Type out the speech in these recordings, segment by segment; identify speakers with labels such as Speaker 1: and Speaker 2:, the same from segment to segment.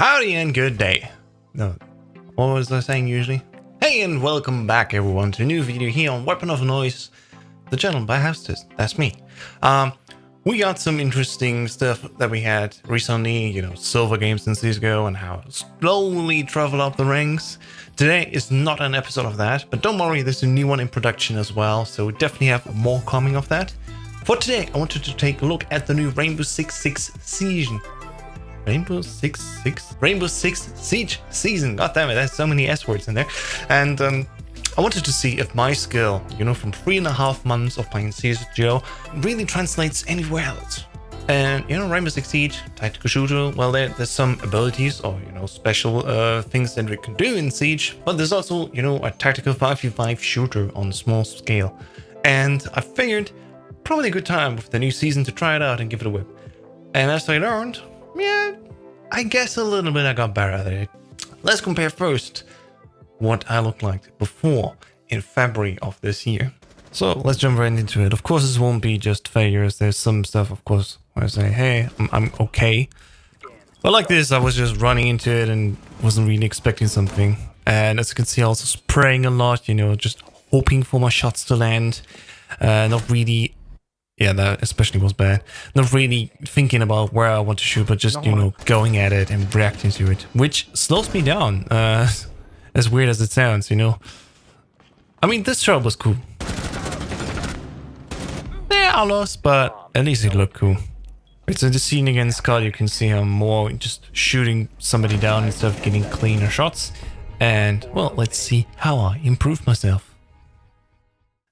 Speaker 1: Howdy and good day. No, what was I saying usually? Hey and welcome back everyone to a new video here on Weapon of Noise, the channel by Houses. That's me. We got some interesting stuff that we had recently, silver games in CSGO and how it slowly travel up the ranks. Today is not an episode of that, but don't worry, there's a new one in production as well, so we definitely have more coming of that. For today, I wanted to take a look at the new Rainbow Six season. Rainbow Six Siege season. God damn it, there's so many S words in there. And I wanted to see if my skill, from 3.5 months of playing CSGO, really translates anywhere else. And Rainbow Six Siege, tactical shooter. Well, there's some abilities or special things that we can do in Siege, but there's also a tactical 5v5 shooter on a small scale. And I figured probably a good time with the new season to try it out and give it a whip. And as I learned, yeah, I guess a little bit I got better at it. Let's compare first what I looked like before in February of this year. So let's jump right into it. Of course, this won't be just failures. There's some stuff, of course, where I say, hey, I'm okay. But like this, I was just running into it and wasn't really expecting something. And as you can see, also spraying a lot, just hoping for my shots to land. Not really... Yeah, that especially was bad. Not really thinking about where I want to shoot, but just, going at it and reacting to it. Which slows me down, as weird as it sounds, I mean, this shot was cool. Yeah, I lost, but at least it looked cool. It's in the scene against Scott, you can see how I'm more just shooting somebody down instead of getting cleaner shots. And, well, let's see how I improve myself.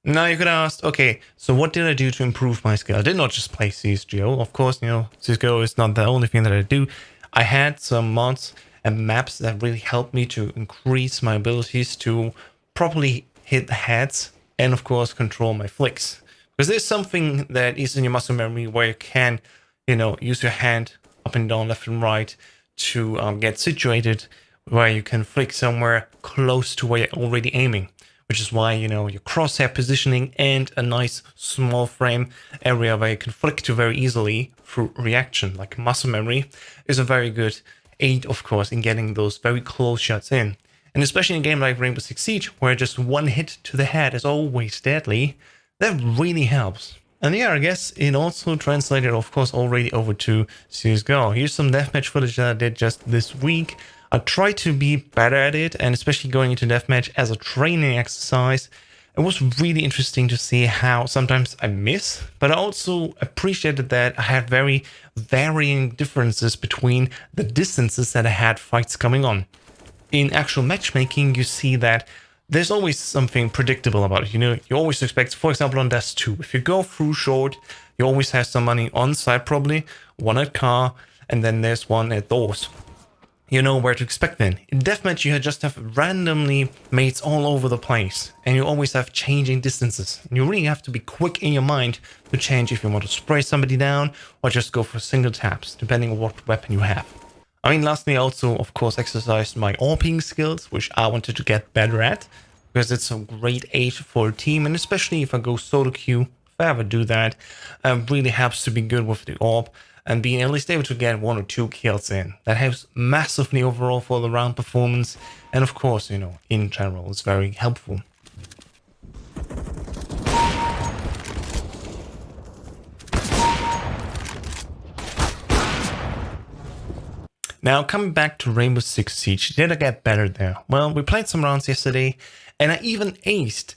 Speaker 1: Now you could ask, okay, so what did I do to improve my skill? I did not just play CSGO. Of course, CSGO is not the only thing that I do. I had some mods and maps that really helped me to increase my abilities to properly hit the heads and, of course, control my flicks. Because there's something that is in your muscle memory where you can, use your hand up and down, left and right to get situated where you can flick somewhere close to where you're already aiming. Which is why, your crosshair positioning and a nice small frame area where you can flick to very easily through reaction, like muscle memory, is a very good aid, of course, in getting those very close shots in. And especially in a game like Rainbow Six Siege, where just one hit to the head is always deadly, that really helps. And yeah, I guess it also translated, of course, already over to CSGO. Here's some deathmatch footage that I did just this week. I try to be better at it, and especially going into deathmatch as a training exercise. It was really interesting to see how sometimes I miss, but I also appreciated that I had very varying differences between the distances that I had fights coming on. In actual matchmaking, you see that there's always something predictable about it. You always expect, for example, on Dust 2, if you go through short, you always have somebody on site probably, one at car, and then there's one at doors. You know where to expect then. In deathmatch, you just have randomly mates all over the place, and you always have changing distances. And you really have to be quick in your mind to change if you want to spray somebody down or just go for single taps, depending on what weapon you have. I mean, lastly, I also, of course, exercised my AWPing skills, which I wanted to get better at, because it's a great aid for a team, and especially if I go solo queue, if I ever do that, it really helps to be good with the AWP. And being at least able to get 1 or 2 kills in. That helps massively overall for the round performance. And of course, in general, it's very helpful. Now, coming back to Rainbow Six Siege, did I get better there? Well, we played some rounds yesterday, and I even aced.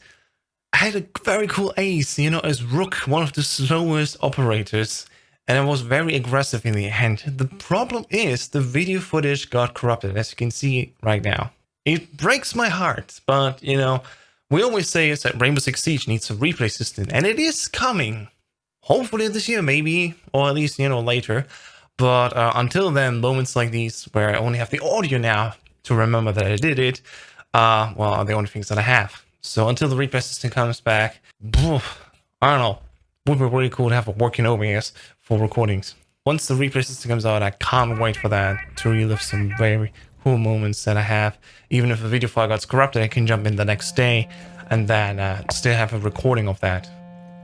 Speaker 1: I had a very cool ace, as Rook, one of the slowest operators. And I was very aggressive in the end. The problem is the video footage got corrupted, as you can see right now. It breaks my heart, but, we always say is that Rainbow Six Siege needs a replay system, and it is coming. Hopefully this year, maybe, or at least, later. But until then, moments like these, where I only have the audio now to remember that I did it, well, are the only things that I have. So until the replay system comes back, I don't know. Would be really cool to have a working OBS for recordings. Once the replay system comes out, I can't wait for that to relive some very cool moments that I have. Even if a video file got corrupted, I can jump in the next day and then still have a recording of that.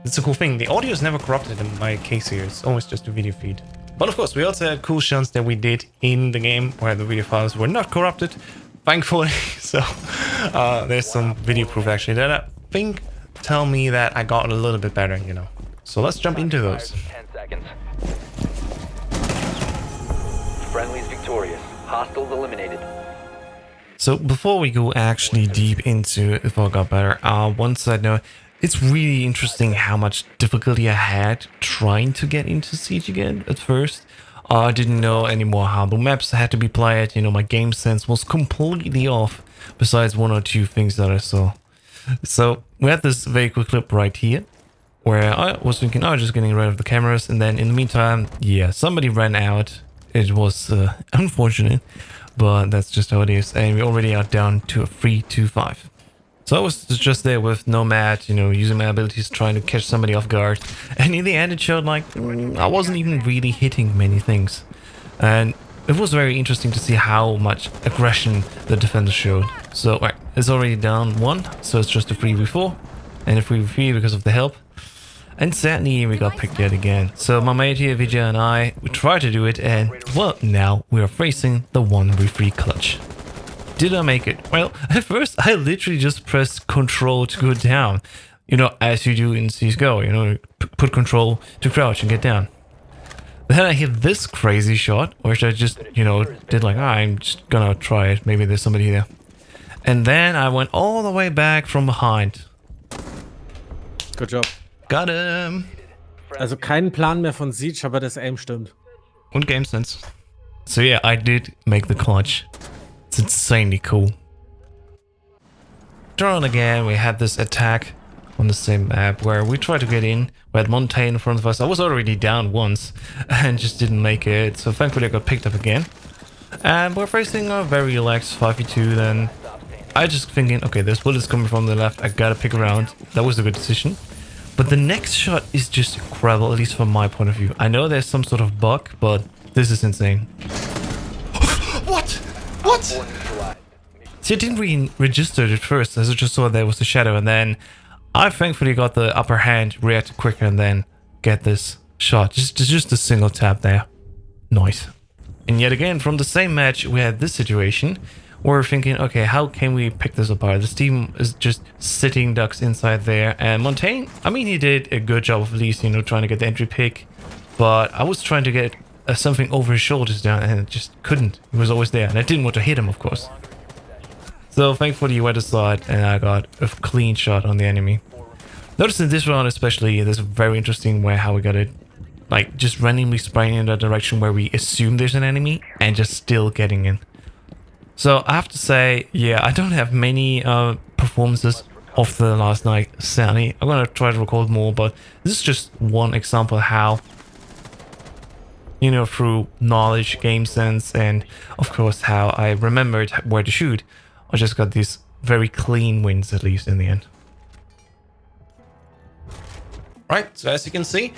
Speaker 1: It's a cool thing. The audio is never corrupted in my case here. It's always just a video feed. But of course, we also had cool shots that we did in the game where the video files were not corrupted, thankfully. So there's some video proof actually that I think tell me that I got a little bit better, you know. So let's jump into those.
Speaker 2: 10 seconds. Friendly's victorious. Hostiles eliminated.
Speaker 1: So before we go actually deep into if I got better, one side note, it's really interesting how much difficulty I had trying to get into Siege again at first. I didn't know anymore how the maps had to be played, you know, my game sense was completely off, besides one or two things that I saw. So we had this very quick clip right here, where I was thinking, oh, just getting rid of the cameras, and then in the meantime, yeah, somebody ran out. It was unfortunate, but that's just how it is, and we already are down to a 3-2-5. So I was just there with Nomad, you know, using my abilities, trying to catch somebody off guard. And in the end, it showed like I wasn't even really hitting many things. And it was very interesting to see how much aggression the defender showed. So right, it's already down 1, so it's just a 3v4 and a 3v3 because of the help. And sadly, we got picked yet again. So my mate here, Vijay, and I, we tried to do it, and well, now we are facing the 1v3 clutch. Did I make it? Well, at first I literally just pressed control to go down, you know, as you do in CSGO, you know, put control to crouch and get down. Then I hit this crazy shot, which I just, you know, did like, I'm just gonna try it, maybe there's somebody there. And then I went all the way back from behind.
Speaker 3: Good job.
Speaker 1: Got him!
Speaker 3: Also keinen Plan mehr von Siege, aber das Aim stimmt.
Speaker 1: Und game sense. So yeah, I did make the clutch. It's insanely cool. Turn on again, we had this attack on the same map where we tried to get in. We had Montaigne in front of us. I was already down once and just didn't make it. So thankfully I got picked up again. And we're facing a very relaxed 5v2 then. I just thinking, okay, there's bullets coming from the left. I gotta pick around. That was a good decision. But the next shot is just incredible, at least from my point of view. I know there's some sort of bug, but this is insane. What? What? See, I didn't really register it at first, as I just saw there was a shadow, and then I thankfully got the upper hand, reacted quicker, and then get this shot. Just a single tap there. Nice. And yet again, from the same match, we had this situation. We're thinking, okay, how can we pick this apart? This team is just sitting ducks inside there, and Montaigne, I mean, he did a good job of at least, you know, trying to get the entry pick, but I was trying to get something over his shoulders down, and it just couldn't. He was always there, and I didn't want to hit him, of course. So thankfully he went aside, and I got a clean shot on the enemy. Notice in this round especially, there's very interesting way how we got it, like just randomly spraying in that direction where we assume there's an enemy, and just still getting in. So I have to say, yeah, I don't have many performances of the last night, sadly. I'm gonna try to record more, but this is just one example how, you know, through knowledge, game sense, and of course how I remembered where to shoot, I just got these very clean wins, at least in the end. Right, so as you can see,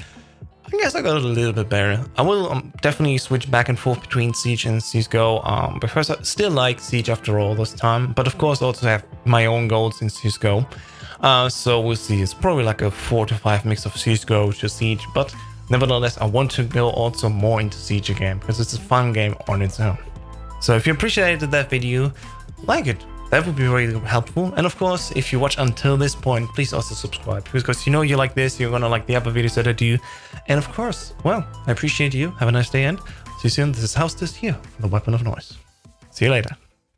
Speaker 1: I guess I got a little bit better. I will definitely switch back and forth between Siege and CSGO, because I still like Siege after all this time, but of course also have my own goals in CSGO. So we'll see, it's probably like a 4 to 5 mix of CSGO to Siege, but nevertheless I want to go also more into Siege again, because it's a fun game on its own. So if you appreciated that video, like it. That would be really helpful. And of course, if you watch until this point, please also subscribe, because you know you like this, you're gonna like the other videos that I do. And of course, well, I appreciate you. Have a nice day, and see you soon. This is House This here, the Weapon of Noise. See you later.